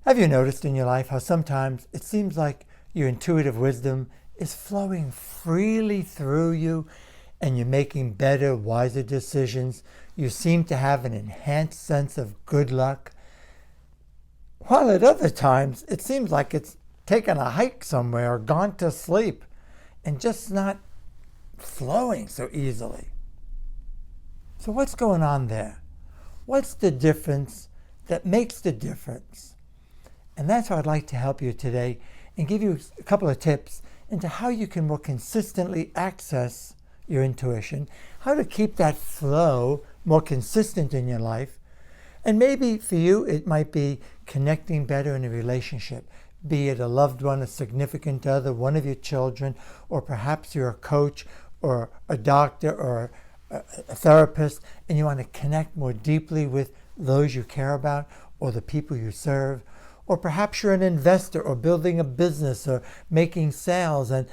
Have you noticed in your life how sometimes it seems like your intuitive wisdom is flowing freely through you and you're making better, wiser decisions? You seem to have an enhanced sense of good luck. While at other times it seems like it's taken a hike somewhere or gone to sleep and just not flowing so easily. So what's going on there? What's the difference that makes the difference? And that's how I'd like to help you today and give you a couple of tips into how you can more consistently access your intuition, how to keep that flow more consistent in your life. And maybe for you, it might be connecting better in a relationship, be it a loved one, a significant other, one of your children, or perhaps you're a coach or a doctor or a therapist, and you want to connect more deeply with those you care about or the people you serve. Or perhaps you're an investor or building a business or making sales, and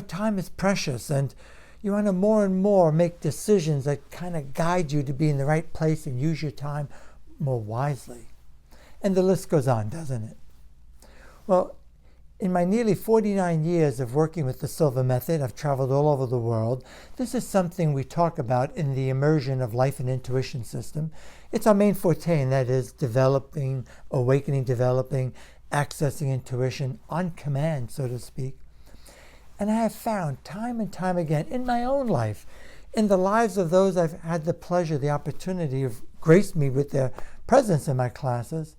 time is precious and you want to more and more make decisions that kind of guide you to be in the right place and use your time more wisely. And the list goes on, doesn't it? Well, in my nearly 49 years of working with the Silva Method, I've traveled all over the world. This is something we talk about in the Immersion of Life and Intuition system. It's our main forte, and that is developing, awakening, developing, accessing intuition on command, so to speak. And I have found time and time again in my own life, in the lives of those I've had the pleasure, the opportunity of graced me with their presence in my classes,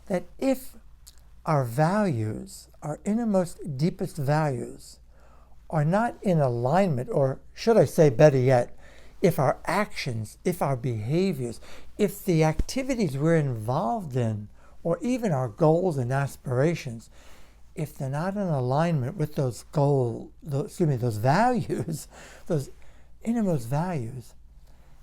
that if our values, our innermost, deepest values, are not in alignment, or should I say better yet, if our actions, if our behaviors, if the activities we're involved in, or even our goals and aspirations, if they're not in alignment with those those values, those innermost values,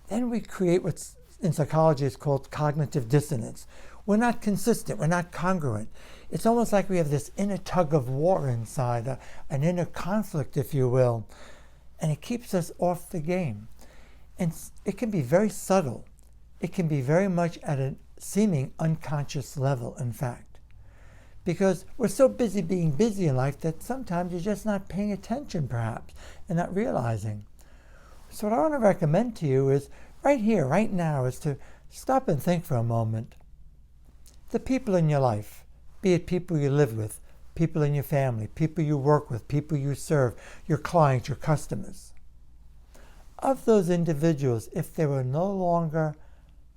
then we create what's in psychology is called cognitive dissonance. We're not consistent, we're not congruent. It's almost like we have this inner tug of war inside, an inner conflict, if you will, and it keeps us off the game. And it can be very subtle. It can be very much at a seeming unconscious level, in fact. Because we're so busy being busy in life that sometimes you're just not paying attention, perhaps, and not realizing. So what I want to recommend to you is, right here, right now, is to stop and think for a moment. The people in your life, be it people you live with, people in your family, people you work with, people you serve, your clients, your customers. Of those individuals, if they were no longer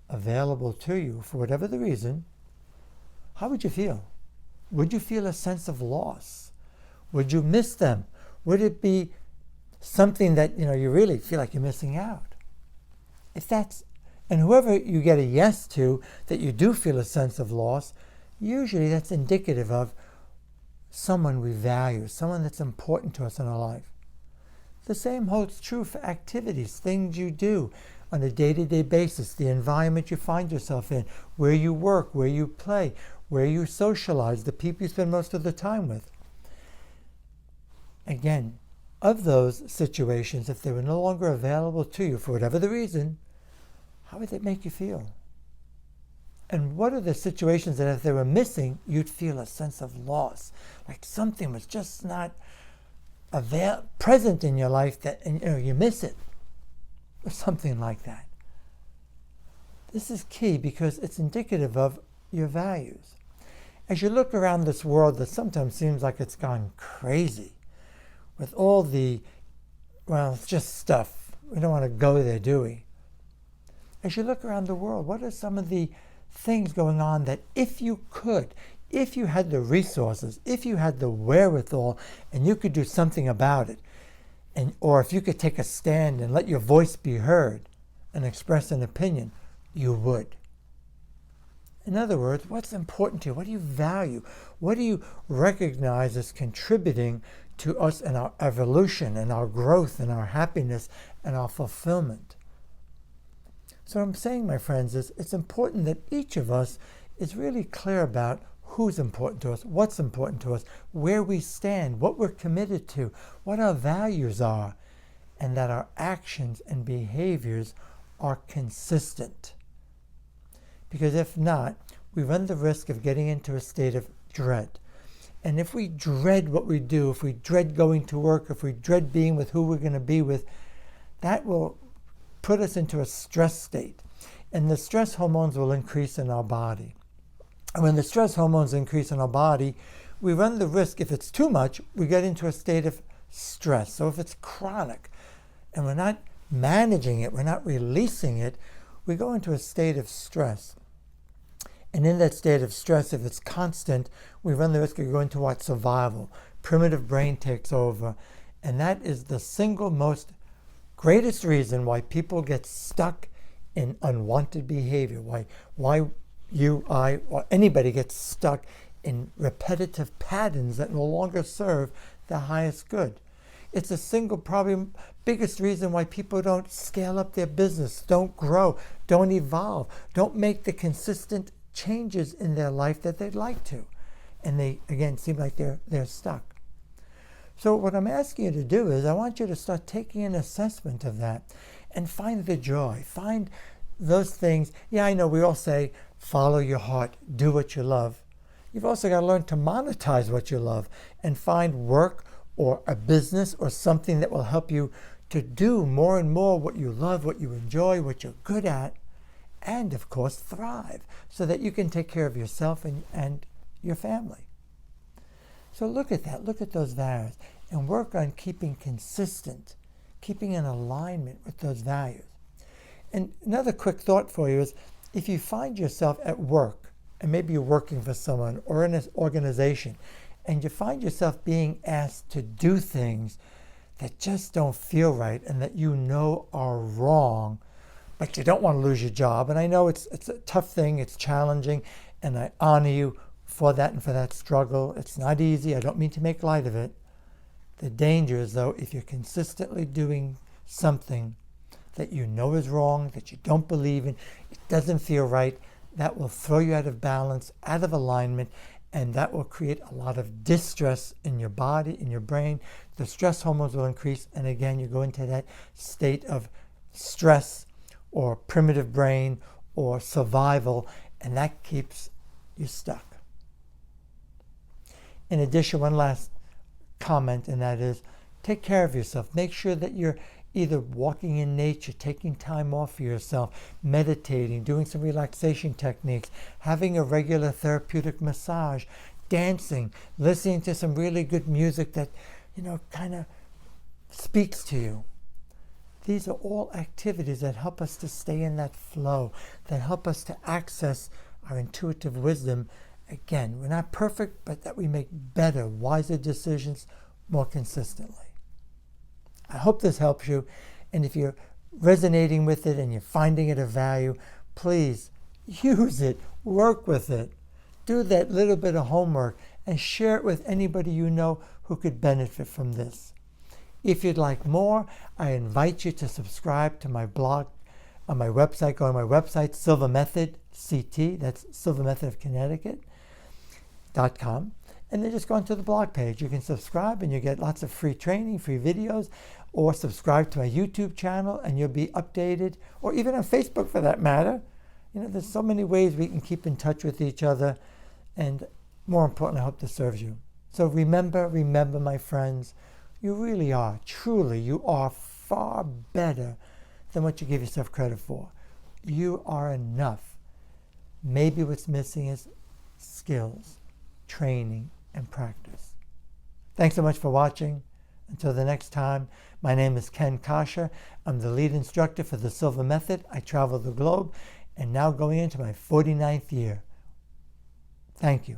available to you for whatever the reason, how would you feel? Would you feel a sense of loss? Would you miss them? Would it be something that you really feel like you're missing out? And whoever you get a yes to, that you do feel a sense of loss, usually that's indicative of someone we value, someone that's important to us in our life. The same holds true for activities, things you do on a day-to-day basis, the environment you find yourself in, where you work, where you play, where you socialize, the people you spend most of the time with. Again, of those situations, if they were no longer available to you for whatever the reason, how would that make you feel? And what are the situations that if they were missing, you'd feel a sense of loss, like something was just not present in your life that you miss it, or something like that. This is key because it's indicative of your values. As you look around this world that sometimes seems like it's gone crazy with all the, it's just stuff. We don't want to go there, do we? As you look around the world, what are some of the things going on that if you had the resources, if you had the wherewithal, and you could do something about it, or if you could take a stand and let your voice be heard and express an opinion, you would. In other words, what's important to you? What do you value? What do you recognize as contributing to us and our evolution and our growth and our happiness and our fulfillment? So what I'm saying, my friends, is it's important that each of us is really clear about who's important to us, what's important to us, where we stand, what we're committed to, what our values are, and that our actions and behaviors are consistent. Because if not, we run the risk of getting into a state of dread. And if we dread what we do, if we dread going to work, if we dread being with who we're going to be with, that will put us into a stress state. And the stress hormones will increase in our body. And when the stress hormones increase in our body, we run the risk, if it's too much, we get into a state of stress. So if it's chronic and we're not managing it, we're not releasing it, we go into a state of stress. And in that state of stress, if it's constant, we run the risk of going to what? Survival. Primitive brain takes over. And that is the single most greatest reason why people get stuck in unwanted behavior. Why you, I, or anybody gets stuck in repetitive patterns that no longer serve the highest good. It's a single, probably biggest reason why people don't scale up their business, don't grow, don't evolve, don't make the consistent changes in their life that they'd like to. And they, again, seem like they're stuck. So what I'm asking you to do is I want you to start taking an assessment of that and find the joy. Find those things. Yeah, I know we all say, follow your heart, do what you love. You've also got to learn to monetize what you love and find work or a business or something that will help you to do more and more what you love, what you enjoy, what you're good at, and of course thrive so that you can take care of yourself and your family. So look at that, look at those values and work on keeping consistent, keeping in alignment with those values. And another quick thought for you is if you find yourself at work, and maybe you're working for someone or in an organization, and you find yourself being asked to do things that just don't feel right and that you know are wrong, but you don't want to lose your job. And I know it's a tough thing, it's challenging, and I honor you for that and for that struggle. It's not easy, I don't mean to make light of it. The danger is, though, if you're consistently doing something that you know is wrong, that you don't believe in, it doesn't feel right, that will throw you out of balance, out of alignment, and that will create a lot of distress in your body, in your brain. The stress hormones will increase, and again, you go into that state of stress or primitive brain or survival, and that keeps you stuck. In addition, one last comment, and that is, take care of yourself. Make sure that you're either walking in nature, taking time off for yourself, meditating, doing some relaxation techniques, having a regular therapeutic massage, dancing, listening to some really good music that, kind of speaks to you. These are all activities that help us to stay in that flow, that help us to access our intuitive wisdom. Again, we're not perfect, but that we make better, wiser decisions more consistently. I hope this helps you, and if you're resonating with it and you're finding it of value, please use it, work with it, do that little bit of homework, and share it with anybody you know who could benefit from this. If you'd like more, I invite you to subscribe to my blog on my website. Go to my website, Silva Method, CT, that's Silva Method of Connecticut.com. And then just go onto the blog page. You can subscribe and you get lots of free training, free videos, or subscribe to my YouTube channel and you'll be updated, or even on Facebook for that matter. There's so many ways we can keep in touch with each other, and more important, I hope this serves you. So remember, my friends, you really are, truly, you are far better than what you give yourself credit for. You are enough. Maybe what's missing is skills, training, and practice. Thanks so much for watching. Until the next time, my name is Ken Coscia. I'm the lead instructor for the Silva Method. I travel the globe and now going into my 49th year. Thank you.